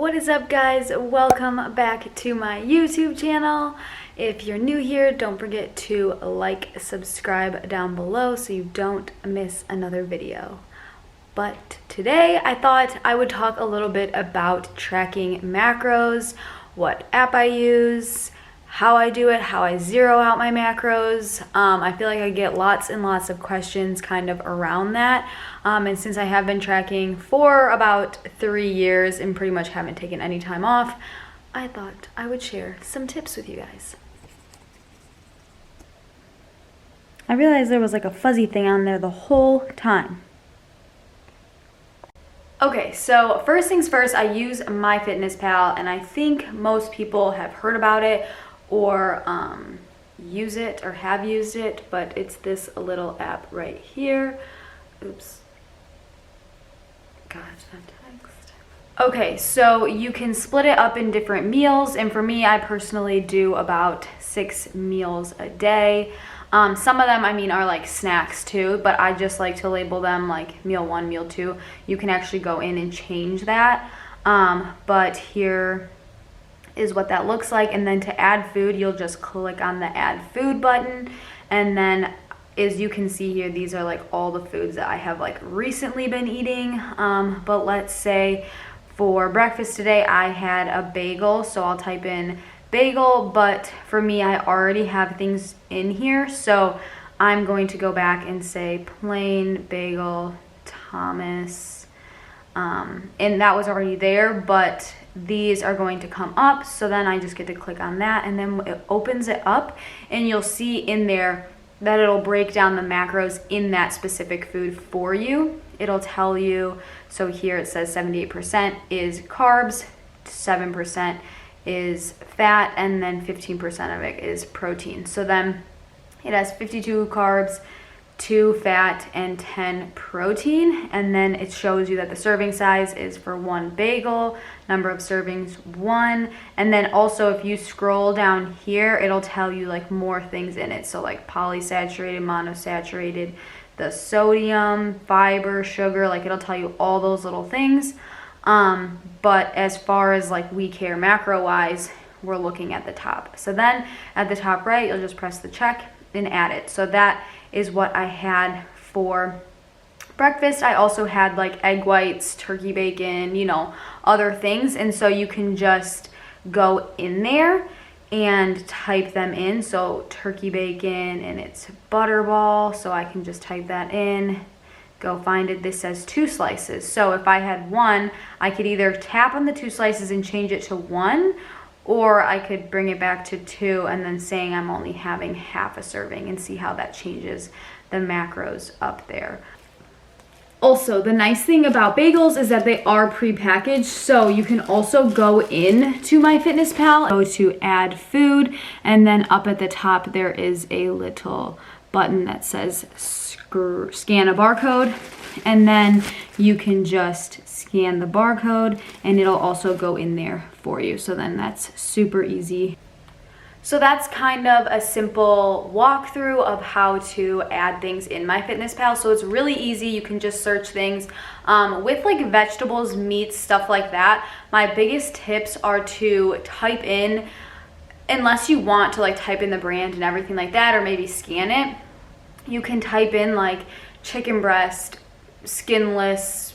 What is up, guys? Welcome back to my YouTube channel. If you're new here, don't forget to like, subscribe down below so you don't miss another video. But today I thought I would talk a little bit about tracking macros, what app I use, how I do it, how I zero out my macros. I feel like I get lots and lots of questions kind of around that. And since I have been tracking for about 3 years and pretty much haven't taken any time off, I thought I would share some tips with you guys. I realized there was like a fuzzy thing on there the whole time. Okay, so first things first, I use MYFITNESSPAL, and I think most people have heard about it or use it or have used it, but it's this little app right here. Oops. God, that text. Okay, so you can split it up in different meals, and for me, I personally do about 6 meals a day. Some of them, are like snacks too, but I just like to label them like meal 1, meal 2. You can actually go in and change that, but here is what that looks like. And then to add food, you'll just click on the add food button, and then as you can see here, these are like all the foods that I have like recently been eating. But let's say for breakfast today I had a bagel, so I'll type in bagel, but for me I already have things in here, so I'm going to go back and say plain bagel Thomas, and that was already there, but these are going to come up, so then I just get to click on that, and then it opens it up, and you'll see in there that it'll break down the macros in that specific food for you. It'll tell you, so here it says 78% is carbs, 7% is fat, and then 15% of it is protein. So then it has 52 carbs, 2 fat, and 10 protein, and then it shows you that the serving size is for 1 bagel, number of servings 1, and then also if you scroll down here, it'll tell you like more things in it, so like polysaturated, monosaturated, the sodium, fiber, sugar, like it'll tell you all those little things. But as far as like we care macro wise, we're looking at the top. So then at the top right, you'll just press the check and add it. So that is what I had for breakfast. I also had like egg whites, turkey bacon, other things. And so you can just go in there and type them in. So turkey bacon, and it's butterball. So I can just type that in. Go find it. This says 2 slices. So if I had 1, I could either tap on the 2 slices and change it to 1, or I could bring it back to 2 and then saying I'm only having half a serving, and see how that changes the macros up there. Also, the nice thing about bagels is that they are pre-packaged, so you can also go in to MYFITNESSPAL, go to add food, and then up at the top there is a little button that says scan a barcode, and then you can just scan the barcode and it'll also go in there for you. So then that's super easy. So that's kind of a simple walkthrough of how to add things in MYFITNESSPAL. So it's really easy. You can just search things with like vegetables, meats, stuff like that. My biggest tips are to type in, unless you want to like type in the brand and everything like that, or maybe scan it, you can type in like chicken breast, skinless,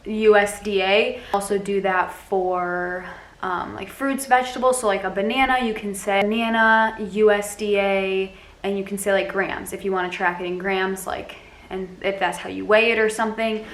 USDA. Also do that for like fruits, vegetables. So like a banana, you can say banana USDA, and you can say like grams if you want to track it in grams, like, and if that's how you weigh it or something.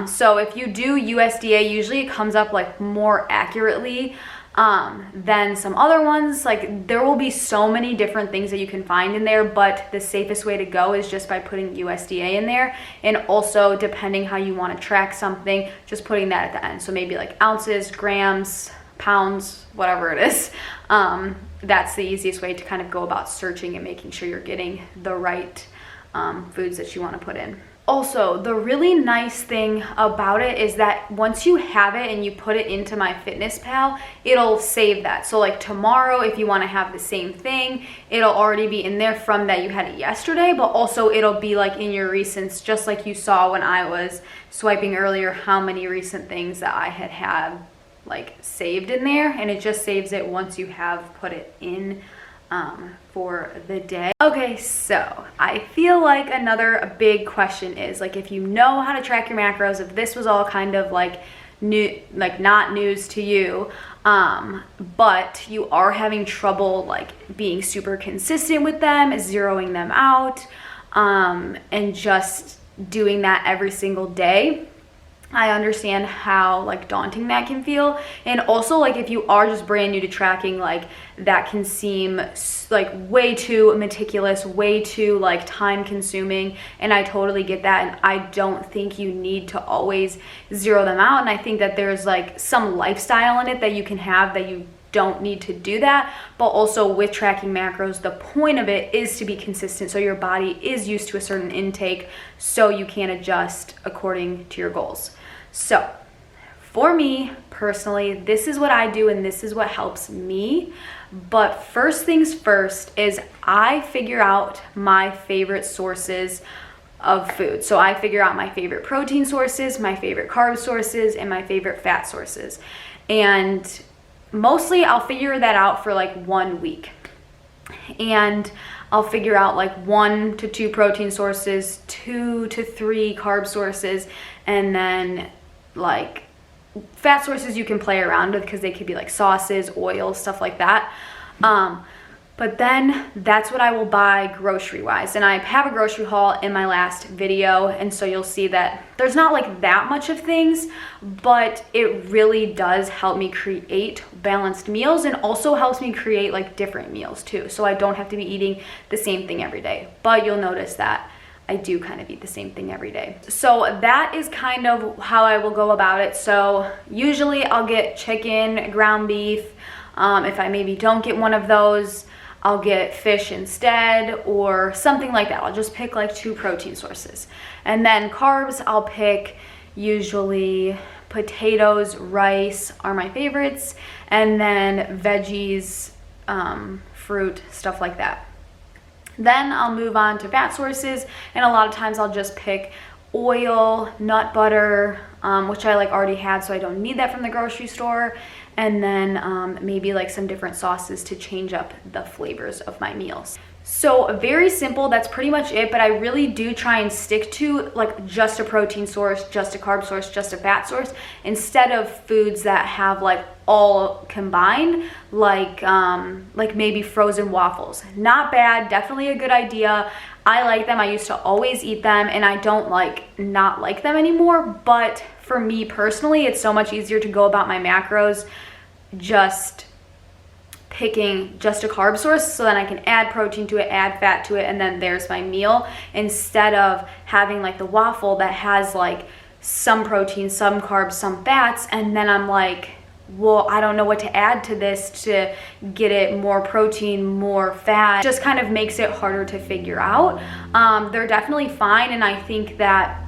So if you do USDA, usually it comes up like more accurately than some other ones. Like there will be so many different things that you can find in there, but the safest way to go is just by putting USDA in there, and also depending how you want to track something, just putting that at the end. So maybe like ounces, grams, pounds, whatever it is. That's the easiest way to kind of go about searching and making sure you're getting the right foods that you want to put in. Also, the really nice thing about it is that once you have it and you put it into MYFITNESSPAL, it'll save that. So like tomorrow, if you want to have the same thing, it'll already be in there from that you had it yesterday, but also it'll be like in your recents, just like you saw when I was swiping earlier, how many recent things that I had like saved in there, and it just saves it once you have put it in for the day. Okay, so I feel like another big question is like, if you know how to track your macros, if this was all kind of like new, like not news to you, but you are having trouble like being super consistent with them, zeroing them out, and just doing that every single day, I understand how like daunting that can feel. And also, like, if you are just brand new to tracking, like that can seem like way too meticulous, way too like time consuming, and I totally get that. And I don't think you need to always zero them out, and I think that there's like some lifestyle in it that you can have that you don't need to do that. But also with tracking macros, the point of it is to be consistent, so your body is used to a certain intake, so you can adjust according to your goals. So for me personally, this is what I do and this is what helps me. But first things first is I figure out my favorite sources of food. So I figure out my favorite protein sources, my favorite carb sources, and my favorite fat sources. And mostly I'll figure that out for like 1 week. And I'll figure out like 1 to 2 protein sources, 2 to 3 carb sources, and then like fat sources you can play around with because they could be like sauces, oils, stuff like that. But then that's what I will buy grocery wise. And I have a grocery haul in my last video, and so you'll see that there's not like that much of things, but it really does help me create balanced meals, and also helps me create like different meals too. So I don't have to be eating the same thing every day, but you'll notice that I do kind of eat the same thing every day. So that is kind of how I will go about it. So usually I'll get chicken, ground beef. If I maybe don't get one of those, I'll get fish instead or something like that. I'll just pick like 2 protein sources. And then carbs, I'll pick usually potatoes, rice are my favorites, and then veggies, fruit, stuff like that. Then I'll move on to fat sources, and a lot of times I'll just pick oil, nut butter, which I like already had, so I don't need that from the grocery store, and then maybe like some different sauces to change up the flavors of my meals. So very simple, that's pretty much it, but I really do try and stick to like just a protein source, just a carb source, just a fat source, instead of foods that have like all combined, like maybe frozen waffles. Not bad, definitely a good idea. I like them, I used to always eat them, and I don't not like them anymore. But for me personally, it's so much easier to go about my macros just picking just a carb source, so then I can add protein to it, add fat to it, and then there's my meal, instead of having like the waffle that has like some protein, some carbs, some fats, and then I'm like, well, I don't know what to add to this to get it more protein, more fat. Just kind of makes it harder to figure out. They're definitely fine, and I think that,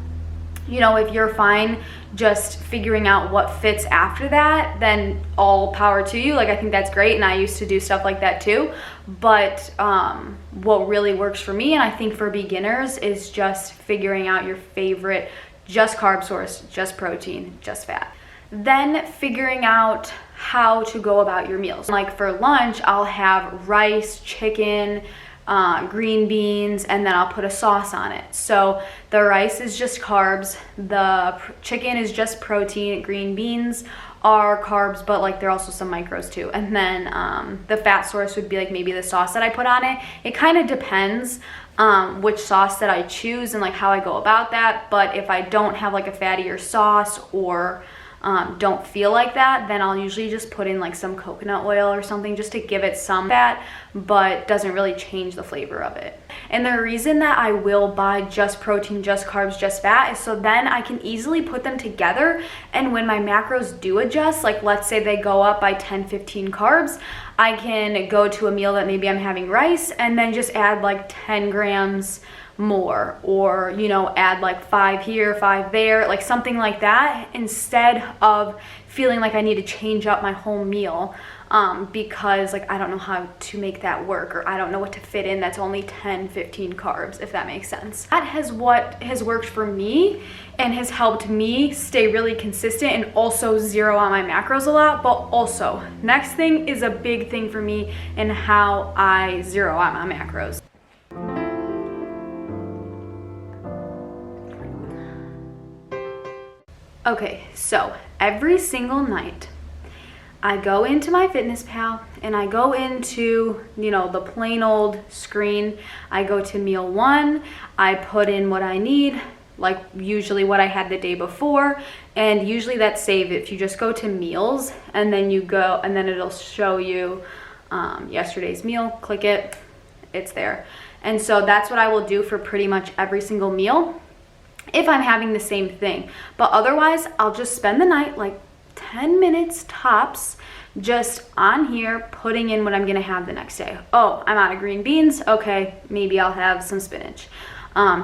you know, if you're fine just figuring out what fits after that, then all power to you. Like, I think that's great, and I used to do stuff like that too. But what really works for me, and I think for beginners, is just figuring out your favorite just carb source, just protein, just fat. Then figuring out how to go about your meals. Like for lunch, I'll have rice, chicken, green beans, and then I'll put a sauce on it. So the rice is just carbs, the chicken is just protein, green beans are carbs, but like there are also some micros too. And then the fat source would be like maybe the sauce that I put on it. It kind of depends which sauce that I choose and like how I go about that. But if I don't have like a fattier sauce or don't feel like that, then I'll usually just put in like some coconut oil or something just to give it some fat, but doesn't really change the flavor of it. And the reason that I will buy just protein, just carbs, just fat is so then I can easily put them together, and when my macros do adjust, like let's say they go up by 10-15 carbs, I can go to a meal that maybe I'm having rice and then just add like 10 grams more, or you know, add like 5 here, 5 there, like something like that, instead of feeling like I need to change up my whole meal. because like I don't know how to make that work, or I don't know what to fit in that's only 10-15 carbs, if that makes sense. That has what has worked for me and has helped me stay really consistent and also zero out my macros a lot. But also, next thing is a big thing for me in how I zero out my macros. Okay, so every single night I go into MyFitnessPal and I go into, you know, the plain old screen. I go to meal 1, I put in what I need, like usually what I had the day before, and usually that's saved. If you just go to meals and then you go, and then it'll show you yesterday's meal, click it, it's there. And so that's what I will do for pretty much every single meal if I'm having the same thing. But otherwise, I'll just spend the night, like 10 minutes tops, just on here putting in what I'm gonna have the next day. Oh, I'm out of green beans. Okay, maybe I'll have some spinach.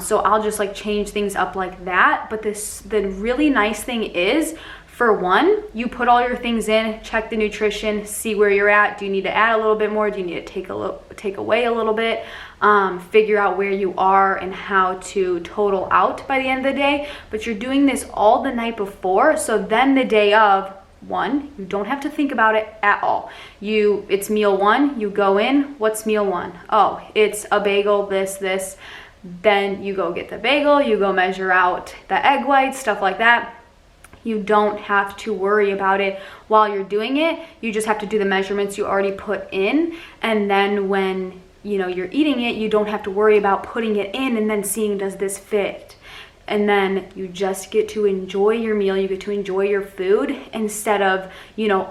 So I'll just like change things up like that. But the really nice thing is, for one, you put all your things in, check the nutrition, see where you're at. Do you need to add a little bit more? Do you need to take away a little bit? Figure out where you are and how to total out by the end of the day. But you're doing this all the night before, so then the day of, one, you don't have to think about it at all. It's meal 1, you go in, what's meal 1? Oh, it's a bagel, this. Then you go get the bagel, you go measure out the egg whites, stuff like that. You don't have to worry about it while you're doing it. You just have to do the measurements you already put in, and then when you're eating it, you don't have to worry about putting it in and then seeing, does this fit? And then you just get to enjoy your meal, you get to enjoy your food, instead of,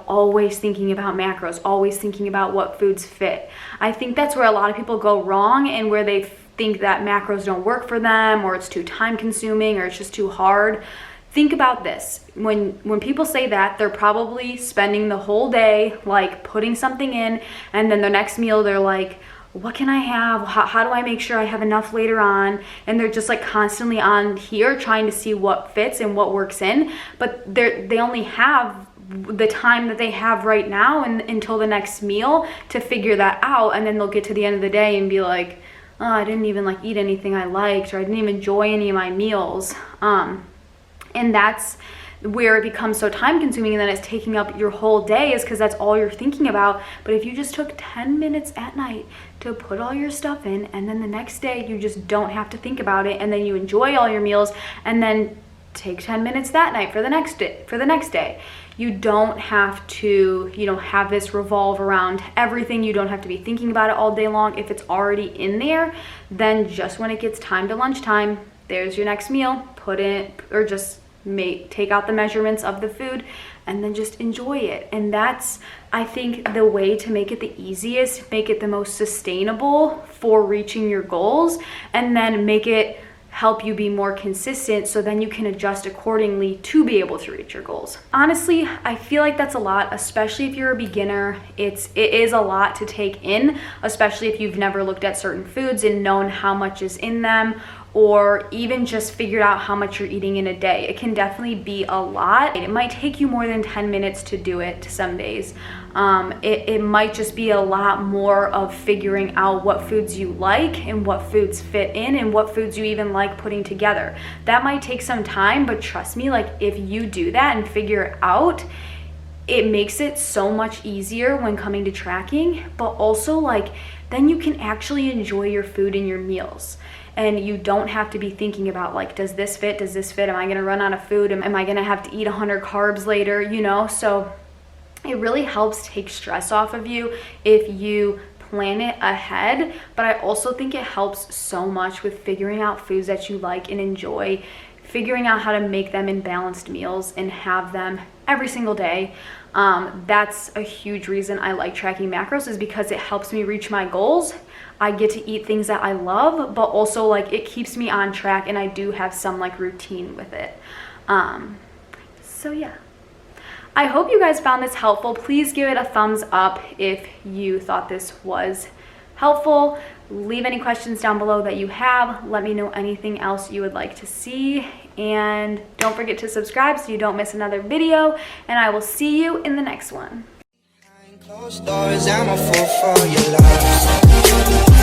always thinking about macros, always thinking about what foods fit. I think that's where a lot of people go wrong, and where they think that macros don't work for them, or it's too time consuming, or it's just too hard. Think about this. When people say that, they're probably spending the whole day like putting something in, and then the next meal they're like, what can I have? How do I make sure I have enough later on? And they're just like constantly on here trying to see what fits and what works in, but they only have the time that they have right now and until the next meal to figure that out. And then they'll get to the end of the day and be like, oh, I didn't even like eat anything I liked, or I didn't even enjoy any of my meals. And that's where it becomes so time consuming, and then it's taking up your whole day, is because that's all you're thinking about. But if you just took 10 minutes at night to put all your stuff in, and then the next day you just don't have to think about it, and then you enjoy all your meals, and then take 10 minutes that night for the next day. You don't have to, have this revolve around everything. You don't have to be thinking about it all day long. If it's already in there, then just when it gets time to lunchtime, there's your next meal, put in, or just take out the measurements of the food and then just enjoy it. And that's, I think, the way to make it the easiest, make it the most sustainable for reaching your goals, and then make it help you be more consistent, so then you can adjust accordingly to be able to reach your goals. Honestly, I feel like that's a lot, especially if you're a beginner. It is a lot to take in, especially if you've never looked at certain foods and known how much is in them, or even just figured out how much you're eating in a day. It can definitely be a lot. It might take you more than 10 minutes to do it some days. It might just be a lot more of figuring out what foods you like and what foods fit in and what foods you even like putting together. That might take some time, but trust me, like if you do that and figure it out, it makes it so much easier when coming to tracking, but also like then you can actually enjoy your food and your meals. And you don't have to be thinking about like, does this fit? Does this fit? Am I gonna run out of food? Am I gonna have to eat 100 carbs later? So it really helps take stress off of you if you plan it ahead. But I also think it helps so much with figuring out foods that you like and enjoy, figuring out how to make them in balanced meals and have them every single day. That's a huge reason I like tracking macros, is because it helps me reach my goals. I get to eat things that I love, but also like it keeps me on track, and I do have some like routine with it. So yeah, I hope you guys found this helpful. Please give it a thumbs up if you thought this was helpful. Leave any questions down below that you have. Let me know anything else you would like to see, and don't forget to subscribe so you don't miss another video, and I will see you in the next one. Closed doors, I'm a fool for your love.